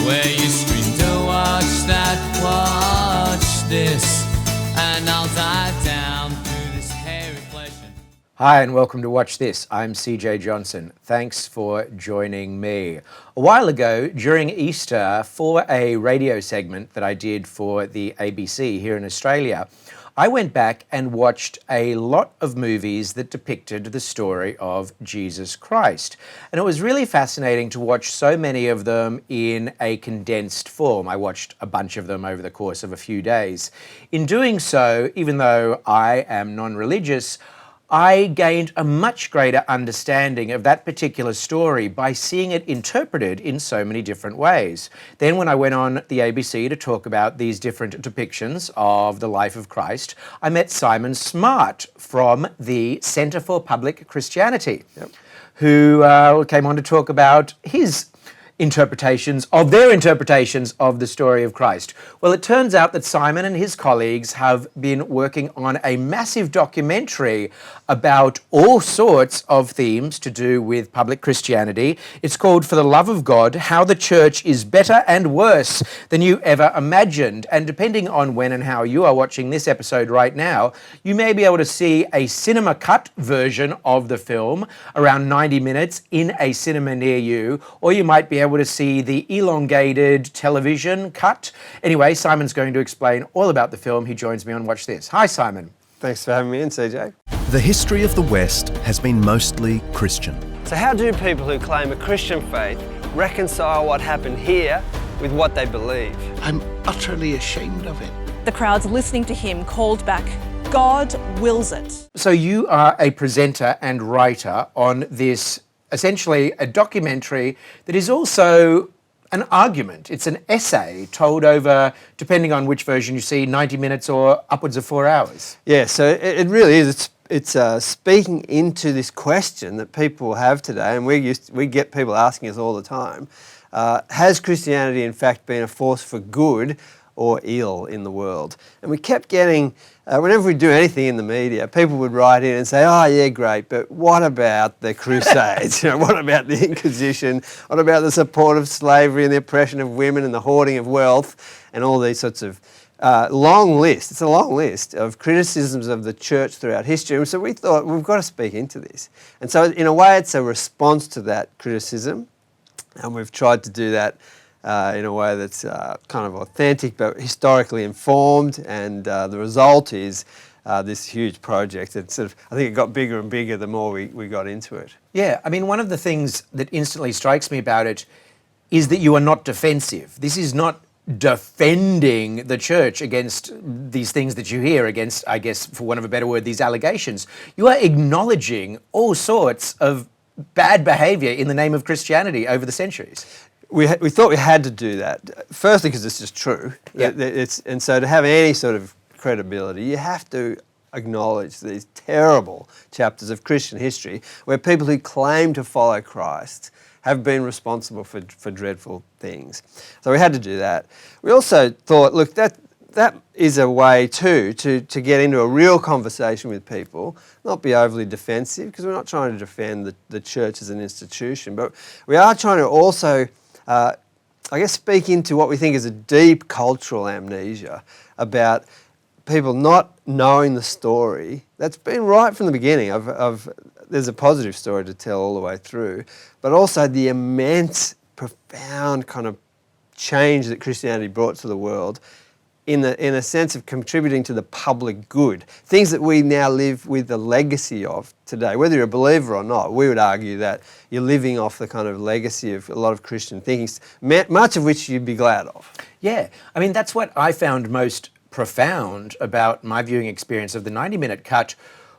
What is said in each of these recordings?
where you scream, don't watch that, watch this, and I'll dive down through this hairy flesh. Hi and welcome to Watch This. I'm CJ Johnson. Thanks for joining me. A while ago, during Easter, for a radio segment that I did for the ABC here in Australia, I went back and watched a lot of movies that depicted the story of Jesus Christ. And it was really fascinating to watch so many of them in a condensed form. I watched a bunch of them over the course of a few days. In doing so, even though I am non-religious, I gained a much greater understanding of that particular story by seeing it interpreted in so many different ways. Then when I went on the ABC to talk about these different depictions of the life of Christ, I met Simon Smart from the Centre for Public Christianity, who came on to talk about his interpretations of the story of Christ. Well, it turns out that Simon and his colleagues have been working on a massive documentary about all sorts of themes to do with public Christianity. It's called For the Love of God, How the Church is Better and Worse Than You Ever Imagined. And depending on when and how you are watching this episode right now, you may be able to see a cinema cut version of the film, around 90 minutes in a cinema near you, or you might be able to see the elongated television cut. Anyway, Simon's going to explain all about the film. He joins me on Watch This. Hi, Simon. Thanks for having me in, CJ. The history of the West has been mostly Christian. So how do people who claim a Christian faith reconcile what happened here with what they believe? I'm utterly ashamed of it. The crowds listening to him called back, God wills it. So you are a presenter and writer on this, essentially a documentary that is also an argument. It's an essay told over, depending on which version you see, 90 minutes or upwards of 4 hours. Yeah, so it really is. It's speaking into this question that people have today, and we get people asking us all the time. Has Christianity in fact been a force for good or ill in the world? And we kept getting, whenever we do anything in the media, people would write in and say, oh yeah, great, but what about the Crusades? What about the Inquisition? What about the support of slavery and the oppression of women and the hoarding of wealth and all these sorts of long list. It's a long list of criticisms of the church throughout history. And so we thought, we've got to speak into this. And so in a way, it's a response to that criticism. And we've tried to do that in a way that's kind of authentic but historically informed, and the result is this huge project. It's sort of, I think it got bigger and bigger the more we got into it. Yeah, I mean, one of the things that instantly strikes me about it is that you are not defensive. This is not defending the church against these things that you hear, against, I guess, for want of a better word, these allegations. You are acknowledging all sorts of bad behaviour in the name of Christianity over the centuries. We thought we had to do that, firstly because it's just true. Yeah. And so to have any sort of credibility, you have to acknowledge these terrible chapters of Christian history where people who claim to follow Christ have been responsible for dreadful things. So we had to do that. We also thought, look, that is a way too to get into a real conversation with people, not be overly defensive, because we're not trying to defend the church as an institution, but we are trying to also I guess speak into what we think is a deep cultural amnesia about people not knowing the story that's been right from the beginning of there's a positive story to tell all the way through, but also the immense, profound kind of change that Christianity brought to the world in a sense of contributing to the public good. Things that we now live with the legacy of today. Whether you're a believer or not, we would argue that you're living off the kind of legacy of a lot of Christian thinking, much of which you'd be glad of. Yeah, I mean, that's what I found most profound about my viewing experience of the 90-minute cut,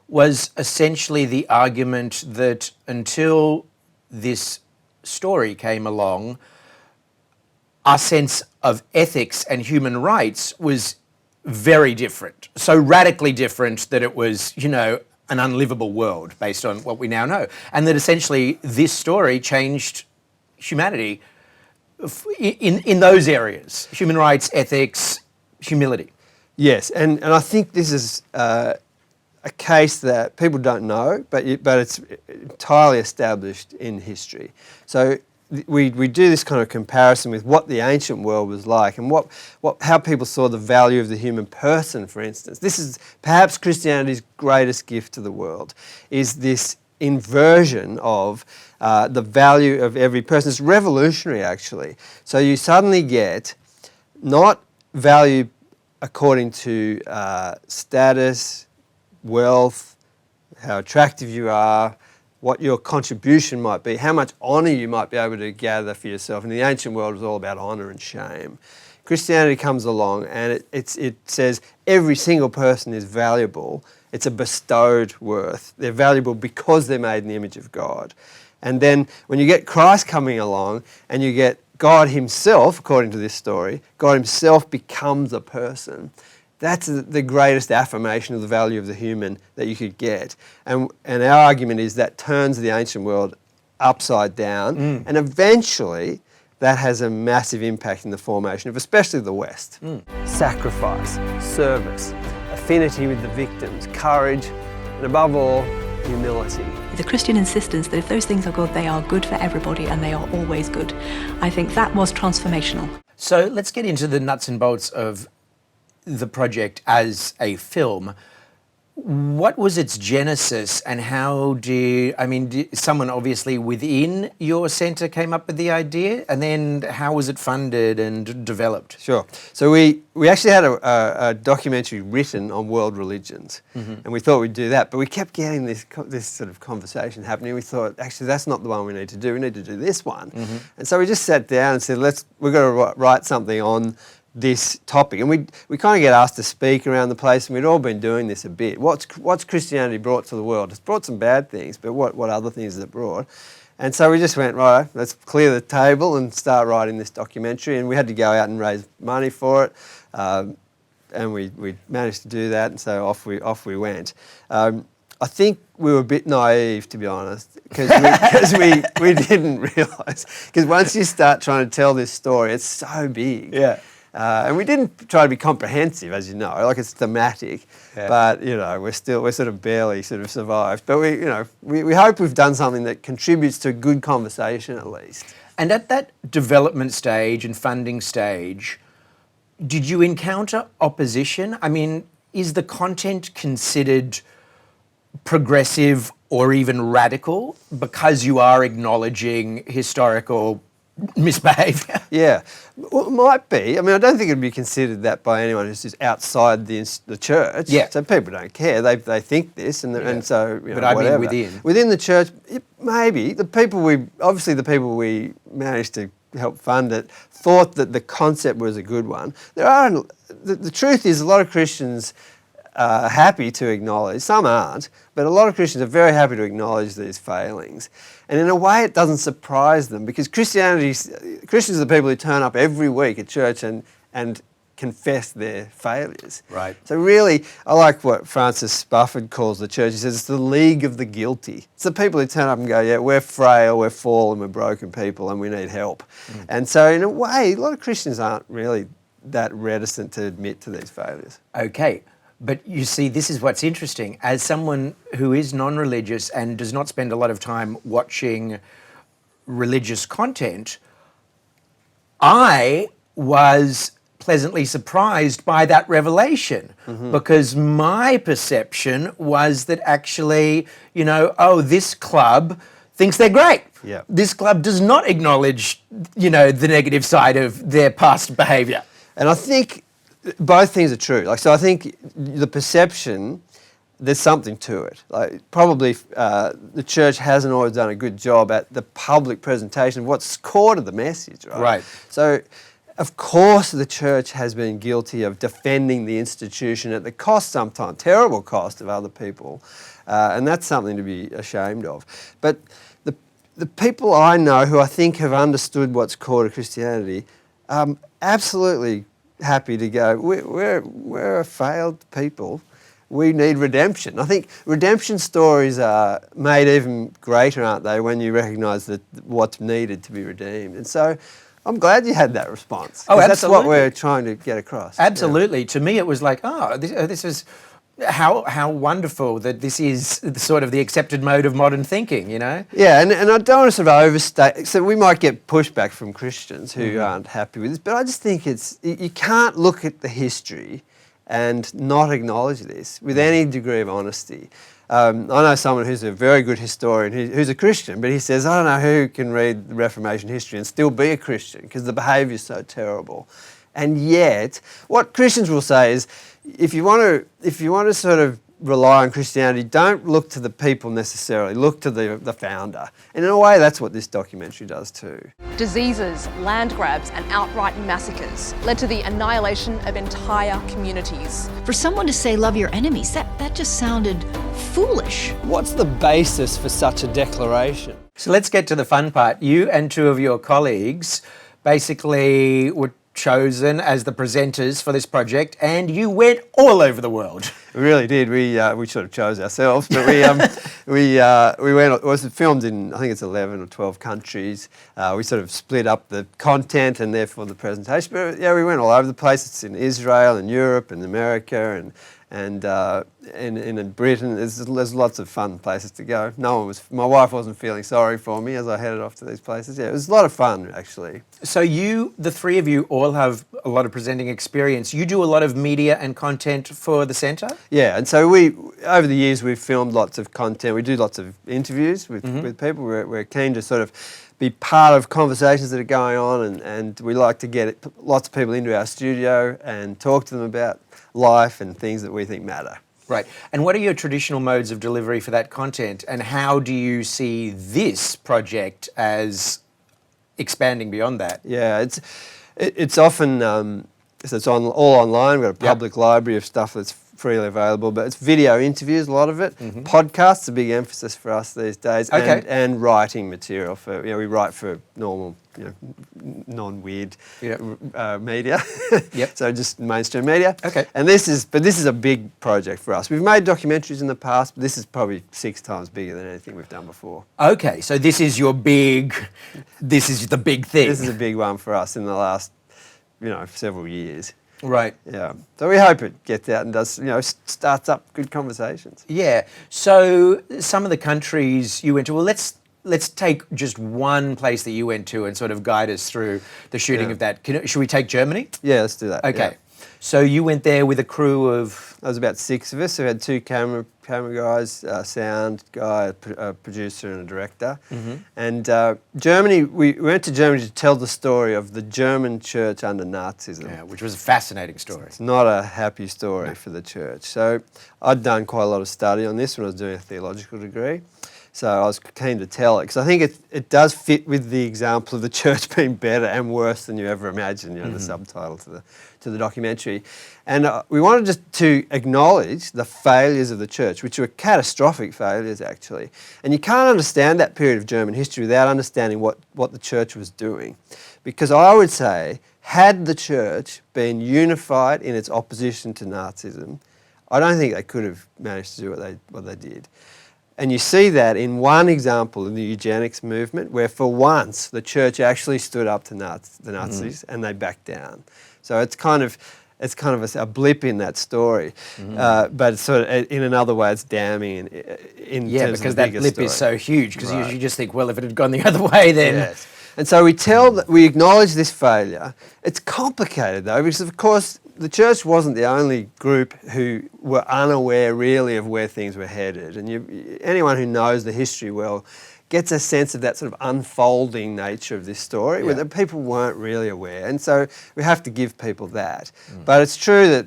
was essentially the argument that until this story came along, our sense of ethics and human rights was very different. So radically different that it was, an unlivable world based on what we now know. And that essentially this story changed humanity in those areas: human rights, ethics, humility. Yes, and I think this is a case that people don't know, but it's entirely established in history. So we do this kind of comparison with what the ancient world was like and how people saw the value of the human person, for instance. This is perhaps Christianity's greatest gift to the world, is this inversion of the value of every person. It's revolutionary, actually. So you suddenly get not value according to status, wealth, how attractive you are, what your contribution might be, how much honour you might be able to gather for yourself. In the ancient world, it was all about honour and shame. Christianity comes along and it says every single person is valuable. It's a bestowed worth. They're valuable because they're made in the image of God. And then when you get Christ coming along and you get God himself, according to this story, God himself becomes a person. That's the greatest affirmation of the value of the human that you could get. And our argument is that turns the ancient world upside down, and eventually that has a massive impact in the formation of especially the West. Sacrifice, service, affinity with the victims, courage, and above all, humility. The Christian insistence that if those things are good, they are good for everybody and they are always good. I think that was transformational. So let's get into the nuts and bolts of the project as a film. What was its genesis and how someone obviously within your centre came up with the idea, and then how was it funded and developed? Sure. So we actually had a documentary written on world religions, and we thought we'd do that, but we kept getting this sort of conversation happening. We thought, actually, that's not the one we need to do. We need to do this one. And so we just sat down and said, we've got to write something on this topic, and we kind of get asked to speak around the place, and we'd all been doing this a bit. What's Christianity brought to the world? It's brought some bad things, but what other things has it brought? And so we just went, right, let's clear the table and start writing this documentary, and we had to go out and raise money for it, and we managed to do that, and so off we went. I think we were a bit naive, to be honest, because we didn't realise, because once you start trying to tell this story, it's so big. Yeah. And we didn't try to be comprehensive, as you know, like it's thematic, but we're sort of barely sort of survived. But we hope we've done something that contributes to a good conversation at least. And at that development stage and funding stage, did you encounter opposition? I mean, is the content considered progressive or even radical because you are acknowledging historical misbehaviour? Yeah, well, it might be. I mean, I don't think it'd be considered that by anyone who's just outside the church. Yeah. So people don't care. They think this, and so but I whatever. mean within the church, maybe the people we managed to help fund it thought that the concept was a good one. The truth is, a lot of Christians are happy to acknowledge. Some aren't, but a lot of Christians are very happy to acknowledge these failings. And in a way, it doesn't surprise them, because Christians are the people who turn up every week at church and confess their failures. Right. So really, I like what Francis Spufford calls the church. He says it's the league of the guilty. It's the people who turn up and go, yeah, we're frail, we're fallen, we're broken people, and we need help. And so in a way, a lot of Christians aren't really that reticent to admit to these failures. Okay. But you see, this is what's interesting. As someone who is non-religious and does not spend a lot of time watching religious content, I was pleasantly surprised by that revelation, because my perception was that actually, this club thinks they're great. Yeah. This club does not acknowledge, the negative side of their past behaviour. And I think both things are true. So I think the perception, there's something to it. Probably the church hasn't always done a good job at the public presentation of what's core to the message, right? Right. So, of course, the church has been guilty of defending the institution at the cost, sometimes terrible cost, of other people, and that's something to be ashamed of. But the people I know who I think have understood what's core to Christianity, absolutely happy to go, we're a failed people. We need redemption. I think redemption stories are made even greater, aren't they, when you recognise that what's needed to be redeemed. And so I'm glad you had that response. Oh, absolutely. That's what we're trying to get across. Absolutely. To me, it was like, this is how wonderful that this is sort of the accepted mode of modern thinking, you know? Yeah, and I don't want to sort of overstate. So we might get pushback from Christians who aren't happy with this, but I just think you can't look at the history and not acknowledge this with any degree of honesty. I know someone who's a very good historian who's a Christian, but he says, I don't know who can read the Reformation history and still be a Christian because the behaviour is so terrible. And yet, what Christians will say is, if you want to sort of rely on Christianity, don't look to the people necessarily, look to the founder. And in a way, that's what this documentary does too. Diseases, land grabs, and outright massacres led to the annihilation of entire communities. For someone to say love your enemies, that just sounded foolish. What's the basis for such a declaration? So let's get to the fun part. You and two of your colleagues basically were chosen as the presenters for this project, and you went all over the world. We really did. We sort of chose ourselves, but we went. It was filmed in, I think it's 11 or 12 countries. We sort of split up the content and therefore the presentation. But yeah, we went all over the place. It's in Israel and Europe and America and in Britain. There's lots of fun places to go. My wife wasn't feeling sorry for me as I headed off to these places. Yeah, it was a lot of fun actually. So the three of you all have a lot of presenting experience. You do a lot of media and content for the centre? Yeah, and so over the years we've filmed lots of content. We do lots of interviews with people. We're keen to sort of be part of conversations that are going on, and we like to get lots of people into our studio and talk to them about life and things that we think matter. Right. And what are your traditional modes of delivery for that content, and how do you see this project as expanding beyond that? Yeah, it's often it's all online. We've got a public library of stuff that's freely available, but it's video interviews, a lot of it. Podcasts, a big emphasis for us these days, and writing material for, we write for normal, non-weird media. So just mainstream media. Okay. And this is a big project for us. We've made documentaries in the past, but this is probably 6 times bigger than anything we've done before. Okay, so this is the big thing. This is a big one for us in the last, several years. Right. Yeah. So we hope it gets out and does, starts up good conversations. Yeah. So some of the countries you went to, well, let's take just one place that you went to and sort of guide us through the shooting of that. Should we take Germany? Yeah, let's do that. Okay. Yeah. So you went there with a crew of... There was about 6 of us. We had 2 camera guys, a sound guy, a producer and a director. And Germany, we went to Germany to tell the story of the German church under Nazism. Yeah, which was a fascinating story. It's not a happy story for the church. So I'd done quite a lot of study on this when I was doing a theological degree. So I was keen to tell it because I think it does fit with the example of the church being better and worse than you ever imagined, the subtitle to the documentary. And we wanted just to acknowledge the failures of the church, which were catastrophic failures actually. And you can't understand that period of German history without understanding what the church was doing. Because I would say, had the church been unified in its opposition to Nazism, I don't think they could have managed to do what they did. And you see that in one example in the eugenics movement, where for once the church actually stood up to the Nazis and they backed down. So it's kind of a blip in that story, but it's sort of, in another way, it's damning in terms because of the that bigger blip story. is so huge. Because you just think, well, if it had gone the other way, then Yes. And so we acknowledge this failure. It's complicated though, because of course the church wasn't the only group who were unaware really of where things were headed. And anyone who knows the history well gets a sense of that sort of unfolding nature of this story, where the people weren't really aware. And so we have to give people that. But it's true that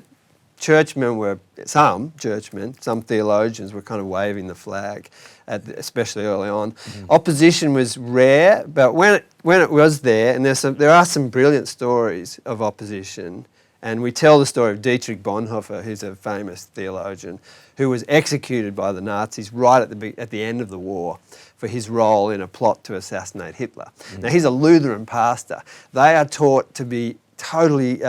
some theologians were kind of waving the flag, especially early on. Opposition was rare, but when it was there, and there are some brilliant stories of opposition. And we tell the story of Dietrich Bonhoeffer, who's a famous theologian, who was executed by the Nazis right at the end of the war for his role in a plot to assassinate Hitler. Now, he's a Lutheran pastor. They are taught to be totally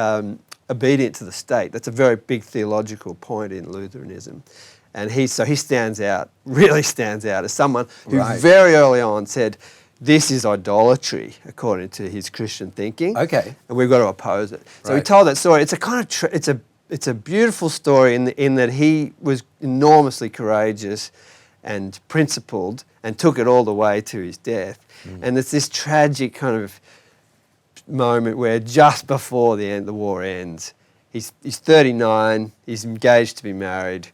obedient to the state. That's a very big theological point in Lutheranism. And he stands out, really stands out as someone who very early on said, this is idolatry, according to his Christian thinking. Okay. And we've got to oppose it. So we told that story. It's a kind of, it's a beautiful story in that he was enormously courageous and principled and took it all the way to his death. And it's this tragic kind of moment where just before the war ends, he's 39, he's engaged to be married.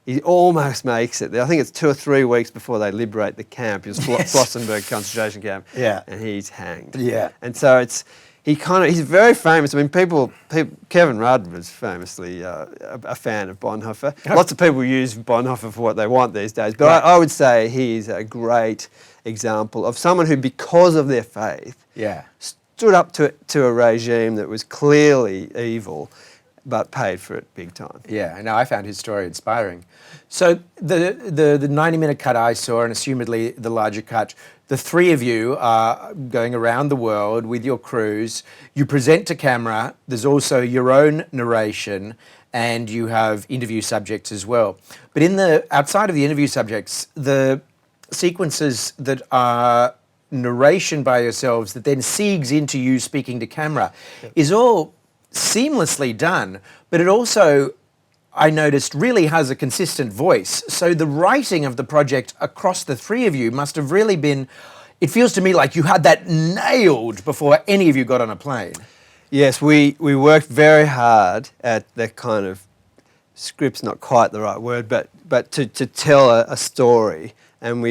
He almost makes it. I think it's 2 or 3 weeks before they liberate the camp. It's Flossenburg concentration camp, and he's hanged. Yeah. And so he's very famous. I mean, Kevin Rudd was famously a fan of Bonhoeffer. Lots of people use Bonhoeffer for what they want these days, but I would say he's a great example of someone who, because of their faith, stood up to a regime that was clearly evil, but paid for it big time. Yeah, no, I found his story inspiring. So the 90-minute cut I saw, and assumedly the larger cut, the three of you are going around the world with your crews. You present to camera. There's also your own narration, and you have interview subjects as well. But outside of the interview subjects, the sequences that are narration by yourselves that then segues into you speaking to camera is all seamlessly done, but it also, I noticed, really has a consistent voice. So the writing of the project across the three of you must have really been, it feels to me like you had that nailed before any of you got on a plane. Yes, we worked very hard at that kind of, script's not quite the right word, but to tell a story. And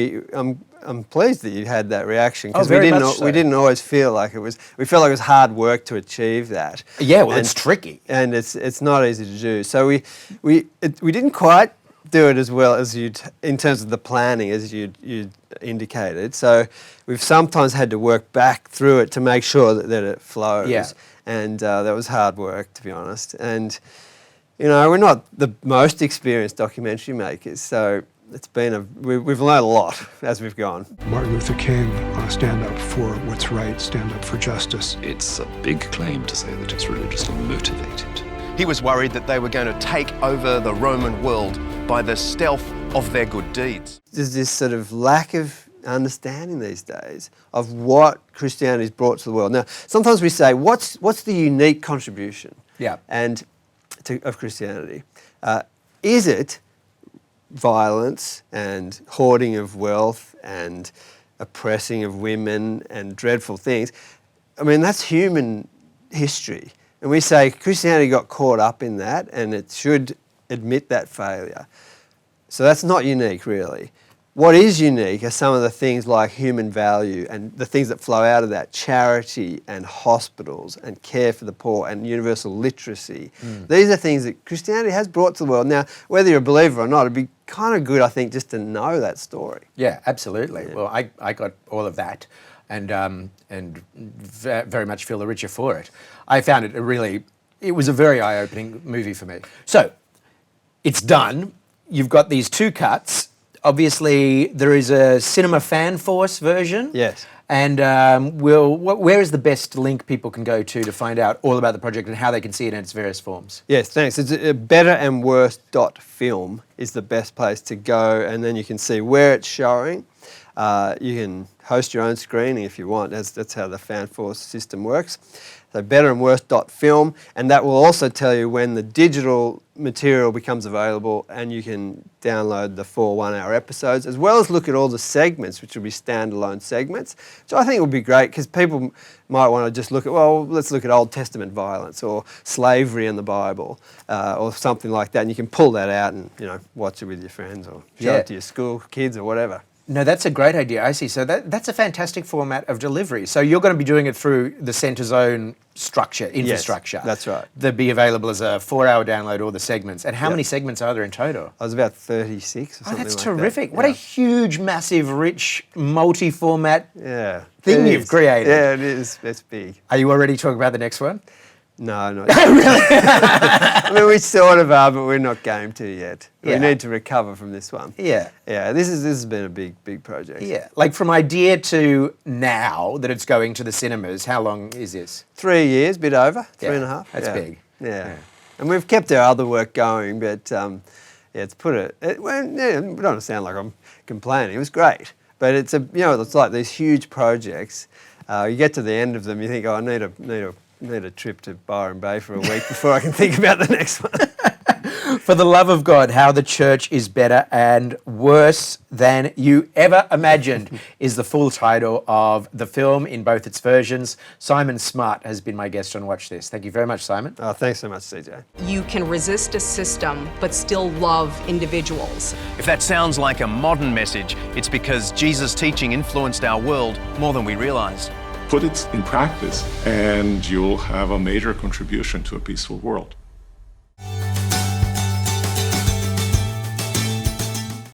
I'm pleased that you had that reaction, because we didn't always feel like it was. We felt like it was hard work to achieve that. Yeah, well, it's tricky, and it's not easy to do. So we didn't quite do it as well as in terms of the planning as you'd indicated. So we've sometimes had to work back through it to make sure that it flows. Yeah. And that was hard work, to be honest. And we're not the most experienced documentary makers, so. It's been we've learned a lot as we've gone. Martin Luther King, stand up for what's right, stand up for justice. It's a big claim to say that it's religiously motivated. He was worried that they were going to take over the Roman world by the stealth of their good deeds. There's this sort of lack of understanding these days of what Christianity's brought to the world. Now, sometimes we say, what's the unique contribution? Of Christianity? Is it violence and hoarding of wealth and oppressing of women and dreadful things? I mean, that's human history. And we say Christianity got caught up in that, and it should admit that failure. So that's not unique, really. What is unique are some of the things like human value and the things that flow out of that, charity and hospitals and care for the poor and universal literacy. These are things that Christianity has brought to the world. Now, whether you're a believer or not, it'd be kind of good, I think, just to know that story. Yeah, absolutely. Yeah. Well, I got all of that and very much feel the richer for it. I found it was a very eye-opening movie for me. So, it's done. You've got these two cuts. Obviously, there is a Cinema Fan Force version. Yes. And where is the best link people can go to find out all about the project and how they can see it in its various forms? Yes, thanks. It's betterandworse.film is the best place to go, and then you can see where it's showing. You can host your own screening if you want. That's how the Fan Force system works. So betterandworse.film, and that will also tell you when the digital material becomes available, and you can download the 4 one-hour episodes, as well as look at all the segments, which will be standalone segments. So I think it would be great, because people might want to just look at, let's look at Old Testament violence or slavery in the Bible or something like that, and you can pull that out and watch it with your friends or show it to your school kids or whatever. No, that's a great idea. I see. So that's a fantastic format of delivery. So you're going to be doing it through the Centre's own infrastructure. Yes, that's right. That'd be available as a 4-hour download, all the segments. And how many segments are there in total? I was about 36 or something that's like terrific. That. What a huge, massive, rich, multi-format thing you've created. Yeah, it is. It's big. Are you already talking about the next one? No, not yet. Really? I mean, we sort of are, but we're not game to yet. Yeah. We need to recover from this one. Yeah. Yeah, this has been a big project. Yeah. Like from idea to now that it's going to the cinemas, how long is this? 3 years, bit over, 3.5. That's big. Yeah. And we've kept our other work going, but it's put it I don't want to sound like I'm complaining. It was great. But it's it's like these huge projects. You get to the end of them, you think, I need a need a trip to Byron Bay for a week before I can think about the next one. For the Love of God, How the Church is Better and Worse Than You Ever Imagined is the full title of the film in both its versions. Simon Smart has been my guest on Watch This. Thank you very much, Simon. Oh, thanks so much, CJ. You can resist a system but still love individuals. If that sounds like a modern message, it's because Jesus' teaching influenced our world more than we realize. Put it in practice, and you'll have a major contribution to a peaceful world.